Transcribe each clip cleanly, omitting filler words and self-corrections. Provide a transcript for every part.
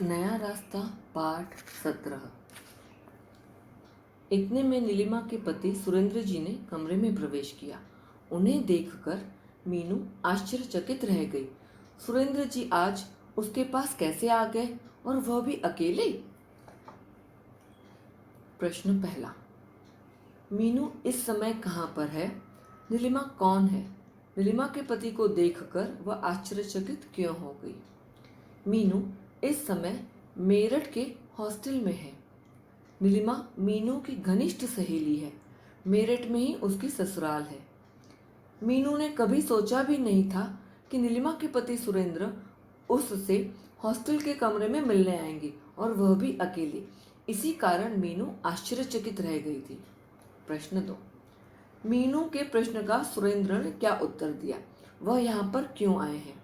नया रास्ता पाठ 17। इतने में नीलिमा के पति सुरेंद्र जी ने कमरे में प्रवेश किया। उन्हें देखकर मीनू आश्चर्यचकित रह गई। सुरेंद्र जी आज उसके पास कैसे आ गए और वह भी अकेले? प्रश्न पहला, मीनू इस समय कहाँ पर है? नीलिमा कौन है? नीलिमा के पति को देखकर वह आश्चर्यचकित क्यों हो गई? मीनू इस समय मेरठ के हॉस्टल में है। नीलिमा मीनू की घनिष्ठ सहेली है। मेरठ में ही उसकी ससुराल है। मीनू ने कभी सोचा भी नहीं था कि नीलिमा के पति सुरेंद्र उससे हॉस्टल के कमरे में मिलने आएंगे और वह भी अकेले। इसी कारण मीनू आश्चर्यचकित रह गई थी। प्रश्न 2, मीनू के प्रश्न का सुरेंद्र ने क्या उत्तर दिया? वह यहाँ पर क्यों आए हैं?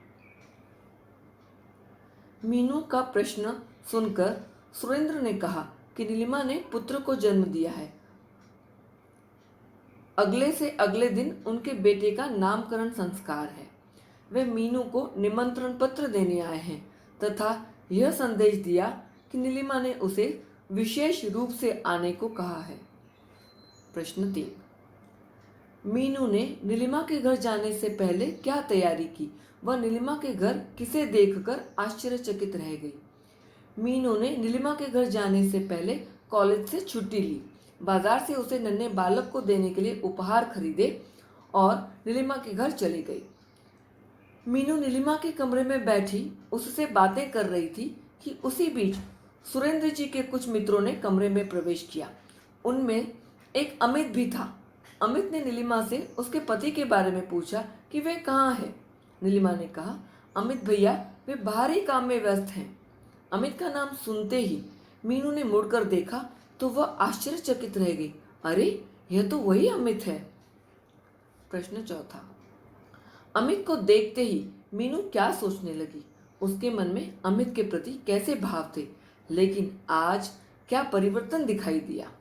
मीनू का प्रश्न सुनकर सुरेंद्र ने कहा कि नीलिमा ने पुत्र को जन्म दिया है। अगले से अगले दिन उनके बेटे का नामकरण संस्कार है। वे मीनू को निमंत्रण पत्र देने आए हैं तथा यह संदेश दिया कि नीलिमा ने उसे विशेष रूप से आने को कहा है। प्रश्न 3, मीनू ने नीलिमा के घर जाने से पहले क्या तैयारी की? वह नीलिमा के घर किसे देखकर आश्चर्यचकित रह गई? मीनू ने नीलिमा के घर जाने से पहले कॉलेज से छुट्टी ली, बाजार से उसे नन्हे बालक को देने के लिए उपहार खरीदे और नीलिमा के घर चली गई। मीनू नीलिमा के कमरे में बैठी उससे बातें कर रही थी कि उसी बीच सुरेंद्र जी के कुछ मित्रों ने कमरे में प्रवेश किया। उनमें एक अमित भी था। अमित ने नीलिमा से उसके पति के बारे में पूछा कि वे कहाँ हैं। नीलिमा ने कहा, अमित भैया वे बाहरी काम में व्यस्त हैं। अमित का नाम सुनते ही मीनू ने मुड़कर देखा तो वह आश्चर्यचकित रह गई। अरे, यह तो वही अमित है। प्रश्न 4, अमित को देखते ही मीनू क्या सोचने लगी? उसके मन में अमित के प्रति कैसे भाव थे, लेकिन आज क्या परिवर्तन दिखाई दिया?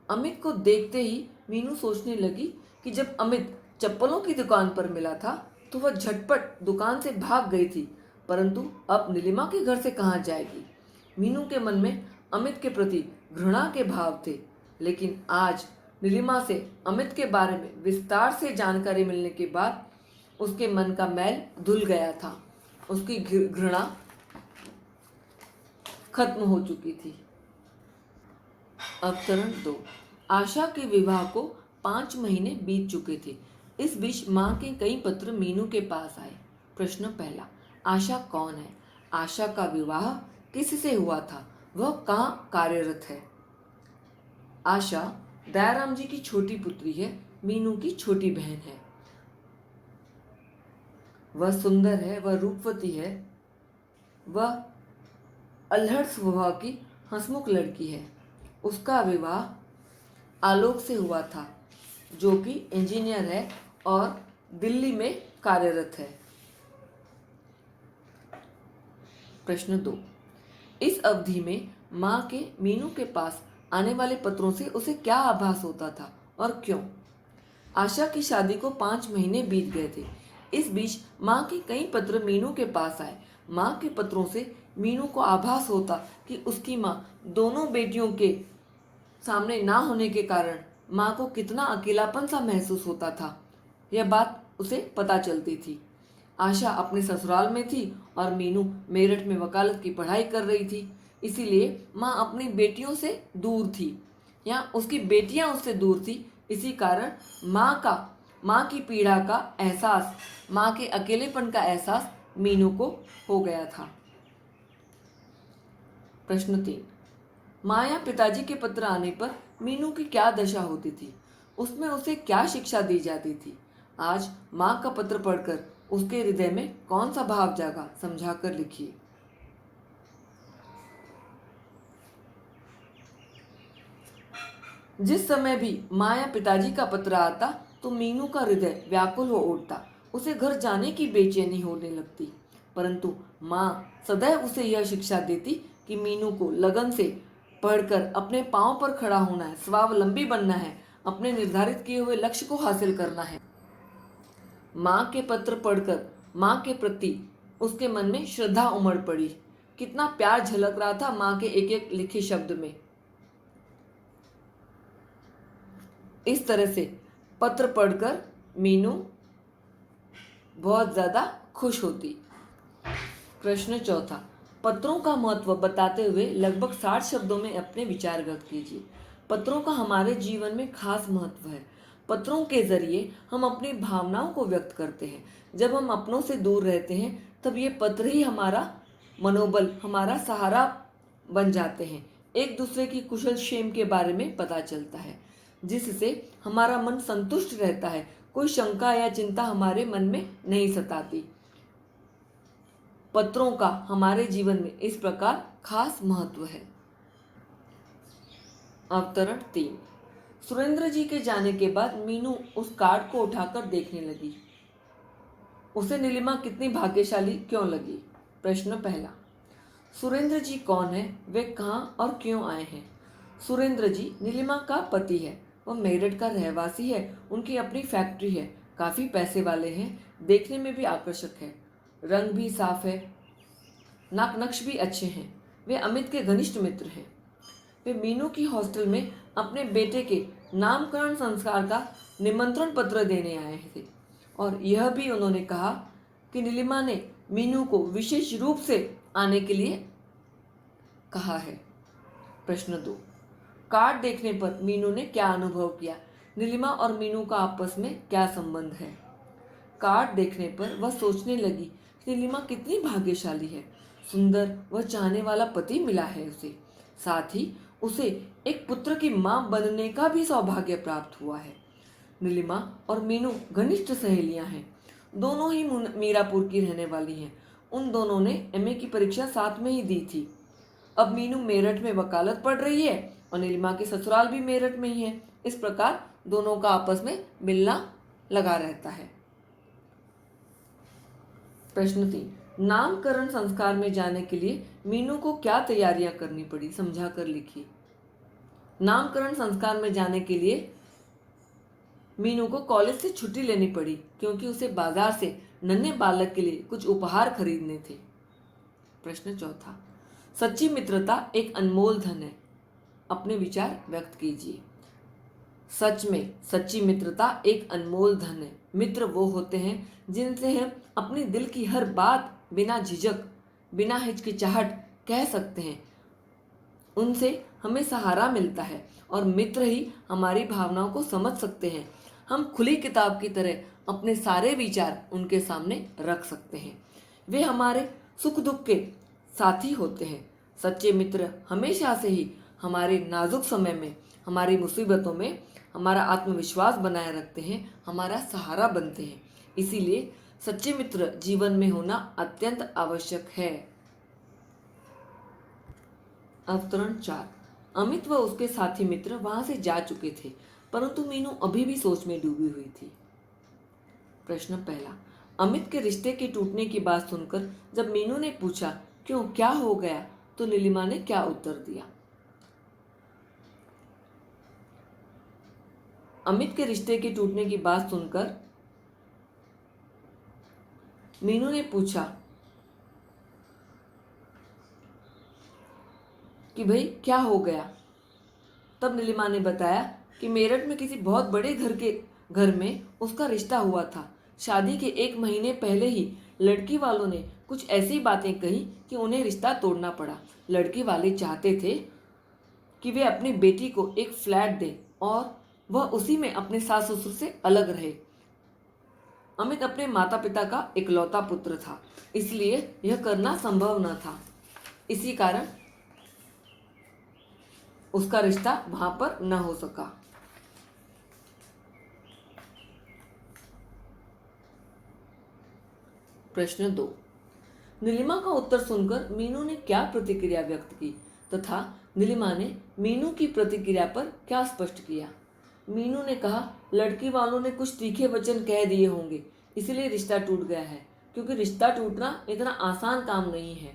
अमित को देखते ही मीनू सोचने लगी कि जब अमित चप्पलों की दुकान पर मिला था तो वह झटपट दुकान से भाग गई थी, परंतु अब नीलिमा के घर से कहाँ जाएगी? मीनू के मन में अमित के प्रति घृणा के भाव थे, लेकिन आज नीलिमा से अमित के बारे में विस्तार से जानकारी मिलने के बाद उसके मन का मैल धुल गया था। उसकी घृणा खत्म हो चुकी थी। अवतरण 2, आशा के विवाह को 5 महीने बीत चुके थे। इस बीच माँ के कई पत्र मीनू के पास आए। प्रश्न पहला, आशा कौन है? आशा का विवाह किससे हुआ था? वह कहाँ कार्यरत है? आशा दयाराम जी की छोटी पुत्री है, मीनू की छोटी बहन है। वह सुंदर है, वह रूपवती है, वह अल्हड़ स्वभाव की हंसमुख लड़की है। उसका विवाह आलोक से हुआ था, जो कि इंजीनियर है और दिल्ली में कार्यरत है। प्रश्न 2, इस अवधि में माँ के मीनू के पास आने वाले पत्रों से उसे क्या आभास होता था और क्यों? आशा की शादी को 5 महीने बीत गए थे। इस बीच माँ के कई पत्र मीनू के पास आए। माँ के पत्रों से मीनू को आभास होता कि उसकी माँ दोनों बेटियों के सामने ना होने के कारण माँ को कितना अकेलापन सा महसूस होता था, यह बात उसे पता चलती थी। आशा अपने ससुराल में थी और मीनू मेरठ में वकालत की पढ़ाई कर रही थी, इसीलिए माँ अपनी बेटियों से दूर थी या उसकी बेटियां उससे दूर थी। इसी कारण माँ की पीड़ा का एहसास, माँ के अकेलेपन का एहसास मीनू को हो गया था। प्रश्न 3, माँ या पिताजी के पत्र आने पर मीनू की क्या दशा होती थी? उसमें उसे क्या शिक्षा दी जाती थी? आज माँ का पत्र पढ़कर उसके हृदय में कौन सा भाव जागा, समझाकर लिखिए। जिस समय भी माँ या पिताजी का पत्र आता तो मीनू का हृदय व्याकुल हो उठता। उसे घर जाने की बेचैनी होने लगती, परंतु माँ सदैव उसे यह शिक्षा देती कि मीनू को लगन से पढ़कर अपने पांव पर खड़ा होना है, स्वावलंबी बनना है, अपने निर्धारित किए हुए लक्ष्य को हासिल करना है। माँ के पत्र पढ़कर माँ के प्रति उसके मन में श्रद्धा उमड़ पड़ी कितना प्यार झलक रहा था माँ के एक एक लिखे शब्द में। इस तरह से पत्र पढ़कर मीनू बहुत ज़्यादा खुश होती। प्रश्न चौथा, पत्रों का महत्व बताते हुए लगभग 60 शब्दों में अपने विचार व्यक्त कीजिए। पत्रों का हमारे जीवन में खास महत्व है। पत्रों के जरिए हम अपनी भावनाओं को व्यक्त करते हैं। जब हम अपनों से दूर रहते हैं तब ये पत्र ही हमारा मनोबल, हमारा सहारा बन जाते हैं। एक दूसरे की कुशल क्षेम के बारे में पता चलता है, जिससे हमारा मन संतुष्ट रहता है। कोई शंका या चिंता हमारे मन में नहीं सताती। पत्रों का हमारे जीवन में इस प्रकार खास महत्व है। अवतरण 3। सुरेंद्र जी के जाने के बाद मीनू उस कार्ड को उठाकर देखने लगी। उसे नीलिमा कितनी भाग्यशाली क्यों लगी? प्रश्न पहला, सुरेंद्र जी कौन है? वे कहाँ और क्यों आए हैं? सुरेंद्र जी नीलिमा का पति है। वह मेरठ का रहवासी है। उनकी अपनी फैक्ट्री है। काफ़ी पैसे वाले हैं। देखने में भी आकर्षक है। रंग भी साफ है। नाक नक्श भी अच्छे हैं। वे अमित के घनिष्ठ मित्र हैं। वे मीनू की हॉस्टल में अपने बेटे के नामकरण संस्कार का निमंत्रण पत्र देने आए थे और यह भी उन्होंने कहा कि नीलिमा ने मीनू को विशेष रूप से आने के लिए कहा है। प्रश्न 2, कार्ड देखने पर मीनू ने क्या अनुभव किया? नीलिमा और मीनू का आपस में क्या संबंध है? कार्ड देखने पर वह सोचने लगी कि नीलिमा कितनी भाग्यशाली है। सुंदर व चाहने वाला पति मिला है उसे। साथ ही उसे एक पुत्र की मां बनने का भी सौभाग्य प्राप्त हुआ है। नीलिमा और मीनू घनिष्ठ सहेलियां हैं। दोनों ही मीरापुर की रहने वाली हैं। उन दोनों ने एमए की परीक्षा साथ में ही दी थी। अब मीनू मेरठ में वकालत पढ़ रही है और नीलिमा के ससुराल भी मेरठ में ही है। इस प्रकार दोनों का आपस में मिलना लगा रहता है। प्रश्न 3, नामकरण संस्कार में जाने के लिए मीनू को क्या तैयारियां करनी पड़ी? समझा कर लिखिए। नामकरण संस्कार में जाने के लिए मीनू को कॉलेज से छुट्टी लेनी पड़ी क्योंकि उसे बाजार से नन्हे बालक के लिए कुछ उपहार खरीदने थे। प्रश्न चौथा, सच्ची मित्रता एक अनमोल धन है। अपने विचार व्यक्त कीजिए। सच में सच्ची मित्रता एक अनमोल धन है। मित्र वो होते हैं जिनसे हम अपनी दिल की हर बात बिना झिझक, बिना हिचकिचाहट कह सकते हैं। उनसे हमें सहारा मिलता है और मित्र ही हमारी भावनाओं को समझ सकते हैं। हम खुली किताब की तरह अपने सारे विचार उनके सामने रख सकते हैं। वे हमारे सुख दुख के साथी होते हैं। सच्चे मित्र हमेशा से ही हमारे नाजुक समय में, हमारी मुसीबतों में हमारा आत्मविश्वास बनाए रखते हैं, हमारा सहारा बनते हैं। इसीलिए सच्चे मित्र जीवन में होना अत्यंत आवश्यक है। अवतरण 4, अमित व उसके साथी मित्र वहां से जा चुके थे, परंतु मीनू अभी भी सोच में डूबी हुई थी। प्रश्न पहला, अमित के रिश्ते के टूटने की बात सुनकर जब मीनू ने पूछा क्यों, क्या हो गया, तो नीलिमा ने क्या उत्तर दिया? अमित के रिश्ते के टूटने की बात सुनकर मीनू ने पूछा कि भाई क्या हो गया। तब नीलिमा ने बताया कि मेरठ में किसी बहुत बड़े घर में उसका रिश्ता हुआ था। शादी के 1 महीने पहले ही लड़की वालों ने कुछ ऐसी बातें कही कि उन्हें रिश्ता तोड़ना पड़ा। लड़की वाले चाहते थे कि वे अपनी बेटी को एक फ्लैट दें और वह उसी में अपने सास ससुर से अलग रहे। अमित अपने माता पिता का इकलौता पुत्र था, इसलिए यह करना संभव न था। इसी कारण उसका रिश्ता वहां पर न हो सका। प्रश्न 2, नीलिमा का उत्तर सुनकर मीनू ने क्या प्रतिक्रिया व्यक्त की तथा नीलिमा ने मीनू की प्रतिक्रिया पर क्या स्पष्ट किया? मीनू ने कहा, लड़की वालों ने कुछ तीखे वचन कह दिए होंगे, इसलिए रिश्ता टूट गया है, क्योंकि रिश्ता टूटना इतना आसान काम नहीं है।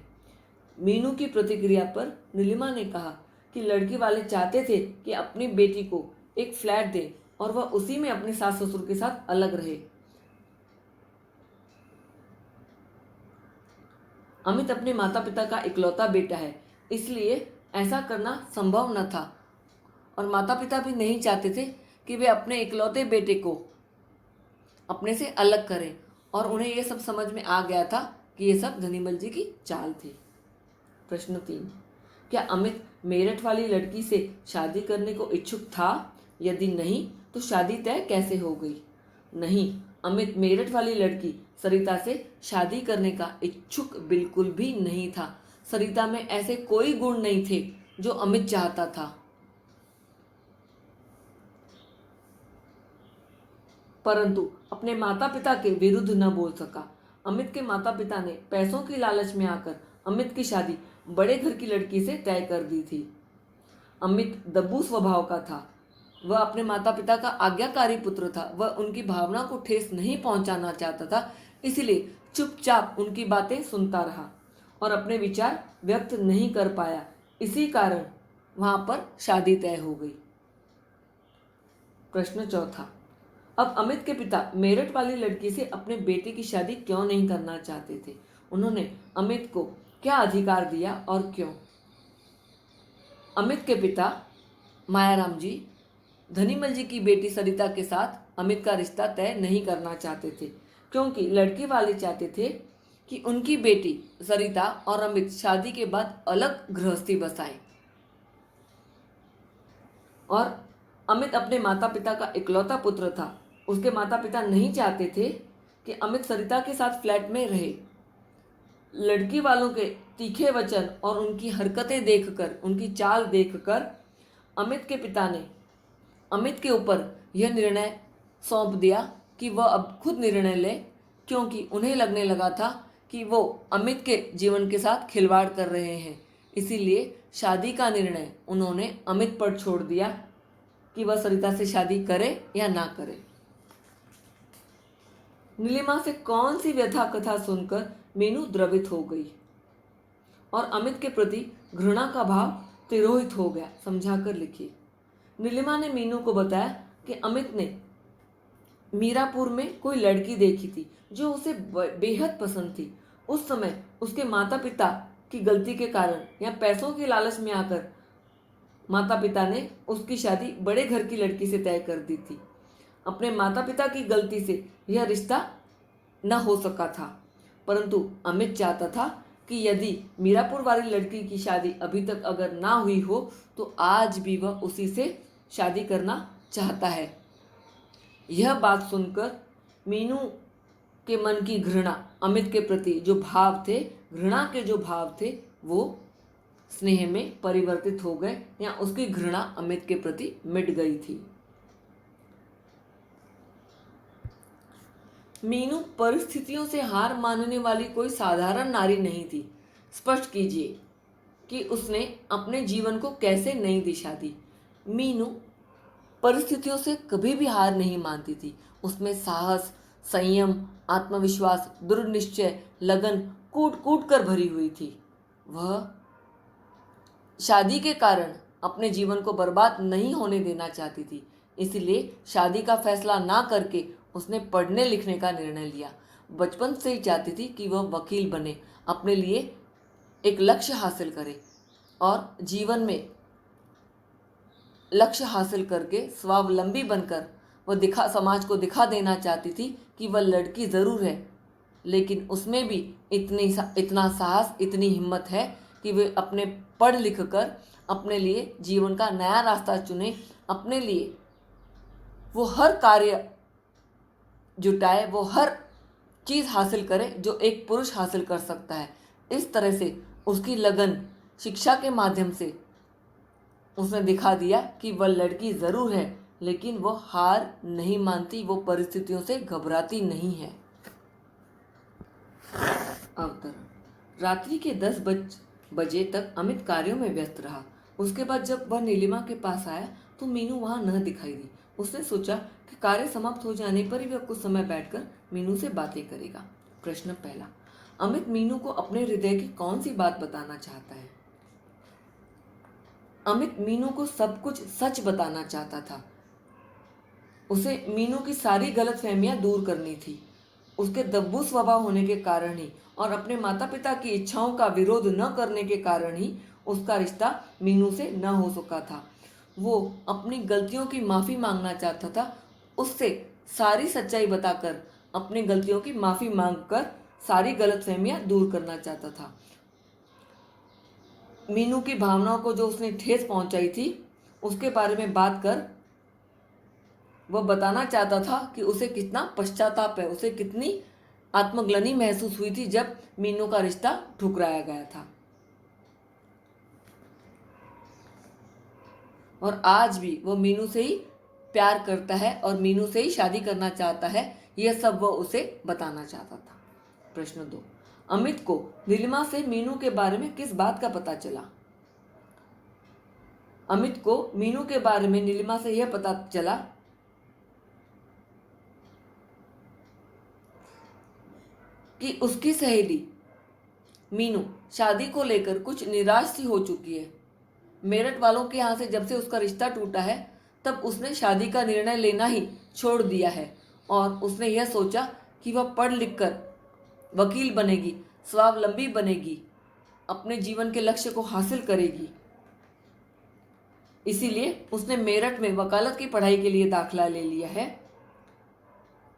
मीनू की प्रतिक्रिया पर नीलिमा ने कहा कि लड़की वाले चाहते थे कि अपनी बेटी को एक फ्लैट दें और वह उसी में अपने सास ससुर के साथ अलग रहे। अमित अपने माता पिता का इकलौता बेटा है, इसलिए ऐसा करना संभव न था और माता पिता भी नहीं चाहते थे कि वे अपने इकलौते बेटे को अपने से अलग करें और उन्हें यह सब समझ में आ गया था कि ये सब धनीमल जी की चाल थी। प्रश्न 3, क्या अमित मेरठ वाली लड़की से शादी करने को इच्छुक था? यदि नहीं तो शादी तय कैसे हो गई? नहीं, अमित मेरठ वाली लड़की सरिता से शादी करने का इच्छुक बिल्कुल भी नहीं था। सरिता में ऐसे कोई गुण नहीं थे जो अमित चाहता था, परंतु अपने माता पिता के विरुद्ध न बोल सका। अमित के माता पिता ने पैसों की लालच में आकर अमित की शादी बड़े घर की लड़की से तय कर दी थी। अमित दब्बू स्वभाव का था। वह अपने माता पिता का आज्ञाकारी पुत्र था। वह उनकी भावना को ठेस नहीं पहुंचाना चाहता था, इसलिए चुपचाप उनकी बातें सुनता रहा और अपने विचार व्यक्त नहीं कर पाया। इसी कारण वहां पर शादी तय हो गई। प्रश्न 4, अब अमित के पिता मेरठ वाली लड़की से अपने बेटे की शादी क्यों नहीं करना चाहते थे? उन्होंने अमित को क्या अधिकार दिया और क्यों? अमित के पिता मायाराम जी धनीमल जी की बेटी सरिता के साथ अमित का रिश्ता तय नहीं करना चाहते थे, क्योंकि लड़की वाले चाहते थे कि उनकी बेटी सरिता और अमित शादी के बाद अलग गृहस्थी बसाएं। और अमित अपने माता पिता का इकलौता पुत्र था। उसके माता पिता नहीं चाहते थे कि अमित सरिता के साथ फ्लैट में रहे। लड़की वालों के तीखे वचन और उनकी हरकतें देखकर, उनकी चाल देखकर अमित के पिता ने अमित के ऊपर यह निर्णय सौंप दिया कि वह अब खुद निर्णय ले, क्योंकि उन्हें लगने लगा था कि वो अमित के जीवन के साथ खिलवाड़ कर रहे हैं। इसीलिए शादी का निर्णय उन्होंने अमित पर छोड़ दिया कि वह सरिता से शादी करे या ना करे। नीलिमा से कौन सी व्यथा कथा सुनकर मीनू द्रवित हो गई और अमित के प्रति घृणा का भाव तिरोहित हो गया। समझाकर लिखिए। नीलिमा ने मीनू को बताया कि अमित ने मीरापुर में कोई लड़की देखी थी जो उसे बेहद पसंद थी। उस समय उसके माता पिता की गलती के कारण या पैसों की लालच में आकर माता पिता ने उसकी शादी बड़े घर की लड़की से तय कर दी थी। अपने माता पिता की गलती से यह रिश्ता न हो सका था, परंतु अमित चाहता था कि यदि मीरापुर वाली लड़की की शादी अभी तक अगर ना हुई हो तो आज भी वह उसी से शादी करना चाहता है। यह बात सुनकर मीनू के मन की घृणा, अमित के प्रति जो भाव थे, घृणा के जो भाव थे, वो स्नेह में परिवर्तित हो गए या उसकी घृणा अमित के प्रति मिट गई थी। मीनू परिस्थितियों से हार मानने वाली कोई साधारण नारी नहीं थी। स्पष्ट कीजिए कि उसने अपने जीवन को कैसे नई दिशा दी। मीनू परिस्थितियों से कभी भी हार नहीं मानती थी। उसमें साहस, संयम, आत्मविश्वास, दृढ़ निश्चय, लगन कूट कूट कर भरी हुई थी। वह शादी के कारण अपने जीवन को बर्बाद नहीं होने देना चाहती थी, इसलिए शादी का फैसला ना करके उसने पढ़ने लिखने का निर्णय लिया। बचपन से ही चाहती थी कि वह वकील बने, अपने लिए एक लक्ष्य हासिल करे और जीवन में लक्ष्य हासिल करके स्वावलंबी बनकर वह समाज को दिखा देना चाहती थी कि वह लड़की ज़रूर है, लेकिन उसमें भी इतना साहस, इतनी हिम्मत है कि वे अपने पढ़ लिख कर अपने लिए जीवन का नया रास्ता चुने, अपने लिए वो हर कार्य जुटाए, वो हर चीज़ हासिल करे जो एक पुरुष हासिल कर सकता है। इस तरह से उसकी लगन शिक्षा के माध्यम से उसने दिखा दिया कि वह लड़की ज़रूर है, लेकिन वो हार नहीं मानती, वो परिस्थितियों से घबराती नहीं है। अवतरण। रात्रि के 10 बजे तक अमित कार्यों में व्यस्त रहा। उसके बाद जब वह नीलिमा के पास आया तो मीनू वहां न दिखाई दी। उसने सोचा कि कार्य समाप्त हो जाने पर ही वह कुछ समय बैठकर मीनू से बातें करेगा। प्रश्न 1, अमित मीनू को अपने हृदय की कौन सी बात बताना चाहता है? अमित मीनू को सब कुछ सच बताना चाहता था। उसे मीनू की सारी गलतफहमियां दूर करनी थी। उसके दब्बू स्वभाव होने के कारण ही और अपने माता पिता की इच्छाओं का विरोध न करने के कारण ही उसका रिश्ता मीनू से न हो सका था। वो अपनी गलतियों की माफ़ी मांगना चाहता था, उससे सारी सच्चाई बताकर अपनी गलतियों की माफ़ी मांगकर सारी गलतफहमियां दूर करना चाहता था। मीनू की भावनाओं को जो उसने ठेस पहुंचाई थी उसके बारे में बात कर वह बताना चाहता था कि उसे कितना पश्चाताप है, उसे कितनी आत्मग्लानि महसूस हुई थी जब मीनू का रिश्ता ठुकराया गया था। और आज भी वह मीनू से ही प्यार करता है और मीनू से ही शादी करना चाहता है, यह सब वह उसे बताना चाहता था। प्रश्न 2, अमित को नीलिमा से मीनू के बारे में किस बात का पता चला? अमित को मीनू के बारे में नीलिमा से यह पता चला कि उसकी सहेली मीनू शादी को लेकर कुछ निराश सी हो चुकी है। मेरठ वालों के यहाँ से जब से उसका रिश्ता टूटा है तब उसने शादी का निर्णय लेना ही छोड़ दिया है और उसने यह सोचा कि वह पढ़ लिख कर वकील बनेगी, स्वावलंबी बनेगी, अपने जीवन के लक्ष्य को हासिल करेगी। इसीलिए उसने मेरठ में वकालत की पढ़ाई के लिए दाखिला ले लिया है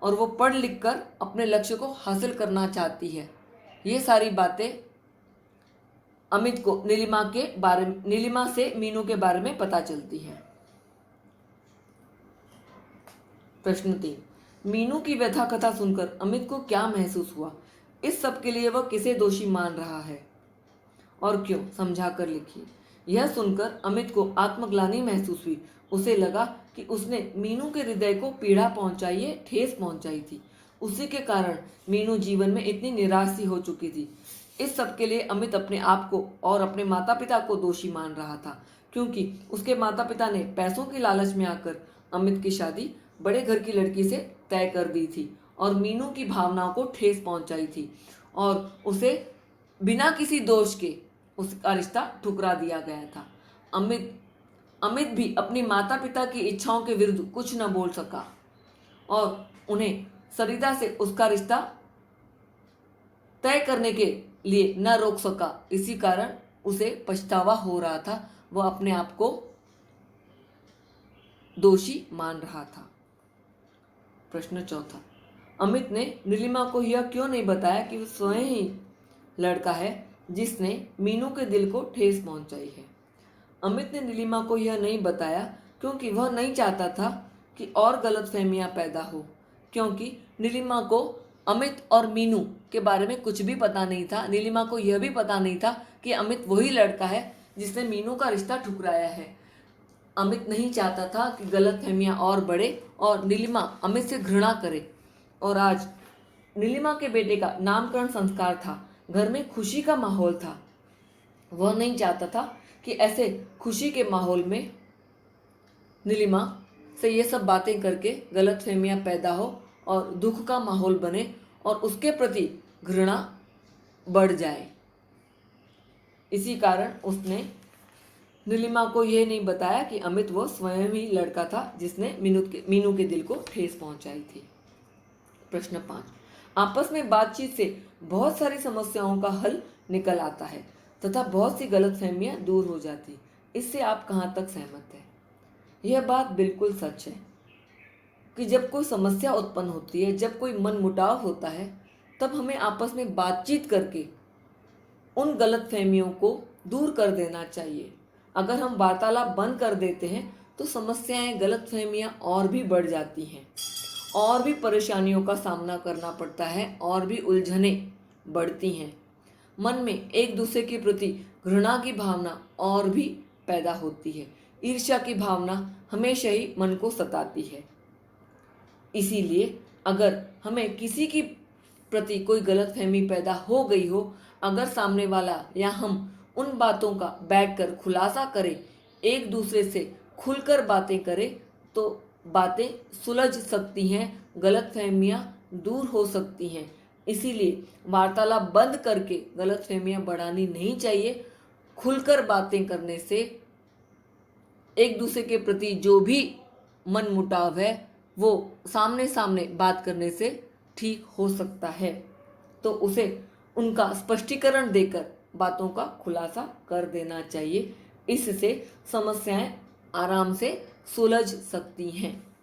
और वो पढ़ लिख कर अपने लक्ष्य को हासिल करना चाहती है। ये सारी बातें अमित को नीलिमा से मीनू के बारे में पता चलती है। प्रश्न 3, मीनू की व्यथा कथा सुनकर अमित को क्या महसूस हुआ? इस सब के लिए वह किसे दोषी मान रहा है और क्यों? समझा कर लिखिए। यह सुनकर अमित को आत्मग्लानि महसूस हुई। उसे लगा कि उसने मीनू के हृदय को पीड़ा पहुंचाई है, ठेस पहुंचाई थी। उसी के कारण मीनू जीवन में इतनी निराश सी हो चुकी थी। इस सब के लिए अमित अपने आप को और अपने माता पिता को दोषी मान रहा था, क्योंकि उसके माता पिता ने पैसों की लालच में आकर अमित की शादी बड़े घर की लड़की से तय कर दी थी और मीनू की भावनाओं को ठेस पहुंचाई थी और उसे बिना किसी दोष के उसका रिश्ता ठुकरा दिया गया था। अमित भी अपनी माता पिता की इच्छाओं के विरुद्ध कुछ न बोल सका और उन्हें सरिता से उसका रिश्ता तय करने के लिए न रोक सका। इसी कारण उसे पछतावा हो रहा था, वह अपने आप को दोषी मान रहा था। प्रश्न 4, अमित ने नीलिमा को यह क्यों नहीं बताया कि वह स्वयं ही लड़का है जिसने मीनू के दिल को ठेस पहुंचाई है? अमित ने नीलिमा को यह नहीं बताया क्योंकि वह नहीं चाहता था कि और गलतफहमियां पैदा हो, क्योंकि नीलिमा को अमित और मीनू के बारे में कुछ भी पता नहीं था। नीलिमा को यह भी पता नहीं था कि अमित वही लड़का है जिसने मीनू का रिश्ता ठुकराया है। अमित नहीं चाहता था कि गलतफहमियां और बढ़े और नीलिमा अमित से घृणा करे। और आज नीलिमा के बेटे का नामकरण संस्कार था, घर में खुशी का माहौल था। वह नहीं चाहता था कि ऐसे खुशी के माहौल में नीलिमा से ये सब बातें करके गलतफहमियां पैदा हो और दुख का माहौल बने और उसके प्रति घृणा बढ़ जाए। इसी कारण उसने नीलिमा को यह नहीं बताया कि अमित वो स्वयं ही लड़का था जिसने मीनू के दिल को ठेस पहुंचाई थी। प्रश्न 5, आपस में बातचीत से बहुत सारी समस्याओं का हल निकल आता है तथा बहुत सी गलतफहमियां दूर हो जाती। इससे आप कहाँ तक सहमत हैं? यह बात बिल्कुल सच है कि जब कोई समस्या उत्पन्न होती है, जब कोई मनमुटाव होता है, तब हमें आपस में बातचीत करके उन गलतफहमियों को दूर कर देना चाहिए। अगर हम वार्तालाप बंद कर देते हैं तो समस्याएं, गलतफहमियां और भी बढ़ जाती हैं, और भी परेशानियों का सामना करना पड़ता है, और भी उलझनें बढ़ती हैं। मन में एक दूसरे के प्रति घृणा की भावना और भी पैदा होती है। ईर्ष्या की भावना हमेशा ही मन को सताती है। इसीलिए अगर हमें किसी की प्रति कोई गलतफहमी पैदा हो गई हो, अगर सामने वाला या हम उन बातों का बैठकर खुलासा करें, एक दूसरे से खुलकर बातें करें, तो बातें सुलझ सकती हैं, गलतफहमियां दूर हो सकती हैं। इसीलिए वार्तालाप बंद करके गलतफहमियां बढ़ानी नहीं चाहिए। खुलकर बातें करने से, एक दूसरे के प्रति जो भी मनमुटाव है वो सामने सामने बात करने से ठीक हो सकता है, तो उसे उनका स्पष्टीकरण देकर बातों का खुलासा कर देना चाहिए। इससे समस्याएं आराम से सुलझ सकती हैं।